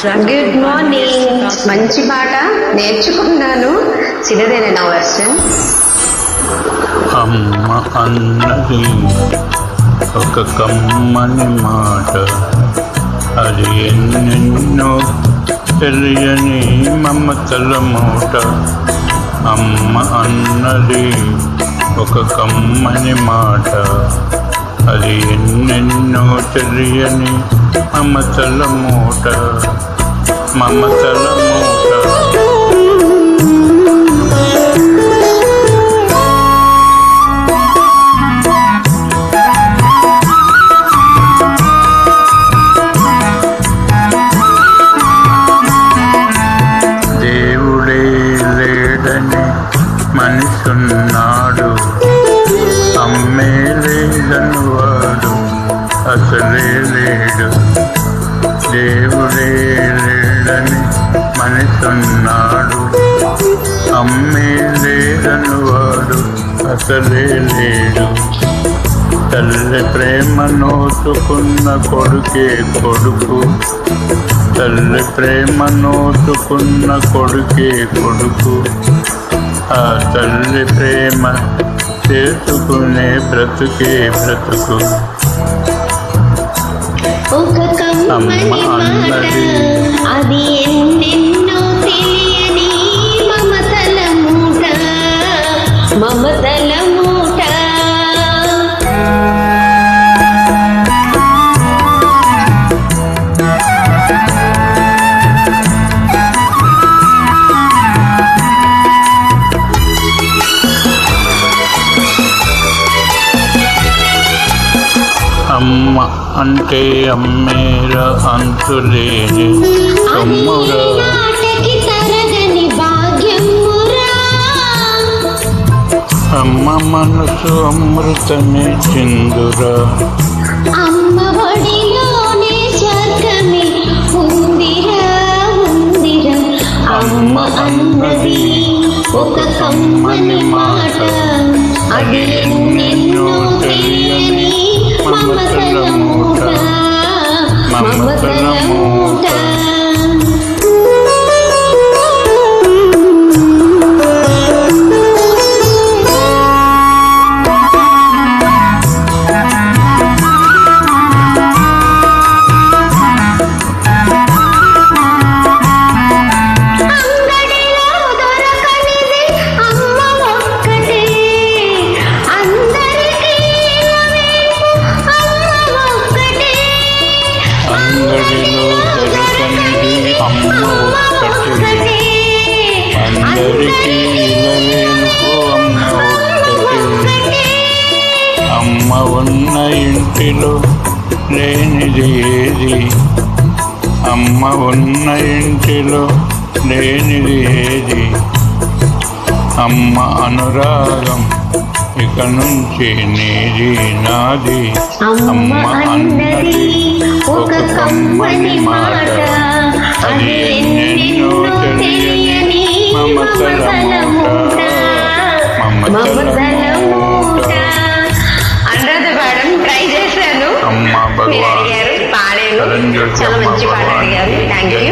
Good morning. మంచి పాట నేర్చుకున్నాను. చిన్నదేనా నా వర్షన్? అమ్మ అన్నది ఒక కమ్మని మాట, అది ఎన్నెన్నో తెలియని మమతల మూట. అమ్మ అన్నది ఒక కమ్మని మాట, అది ఎన్నెన్నో తెలియని మమతల మూట, మమతల మూట. దేవుడే లేడని మనిషున్నాడు, అమ్మే లేదని వాడు అసలే లేడు. దేవుడే లేడని మనిషున్నాడు, అమ్మే లేదని వాడు అసలే లేడు. తల్లి ప్రేమ నోచుకున్న కొడుకే కొడుకు, తల్లి ప్రేమ నోచుకున్న కొడుకే కొడుకు. ఆ తల్లి ప్రేమ చేసుకునే బ్రతుకే బ్రతుకు. అమ్మ అన్నది అది ఎన్నెన్నో తెలియని మమతల మూట, మమతల మూట. అమ్మ అంటే అమ్మేరా అంతులేని అమ్మురా. అమ్మ మనసు అమృతమే చిందురా, అమ్మ ఒడిలోనే స్వర్గమే ఉందిరా ఉందిరా. అమ్మ అన్నది ఒక కమ్మని మాట, అది ఎన్నెన్నో తెలియని మమతల మూట, మమతల మూట. అంగడిలో దొరకనిది అమ్మ ఒక్కటే, అందరికీ ఇలవేలుపు అమ్మ ఒక్కటే. అమ్మ ఉన్న ఇంటిలో లేనిది ఏది, అమ్మ ఉన్న ఇంటిలో లేనిది ఏది. అమ్మ అనురాగం ఇక నుంచి నీది నాది. అమ్మ అన్నది ఒక కమ్మని మాట, అది ఎన్నెన్నో తెలియని మమతల మూట, మమతల మూట. అనురాధ మేడం ట్రై చేశాను. అమ్మ భగవాన్ పాడాను. చాలా మంచి పాట అడిగారు. Thank you.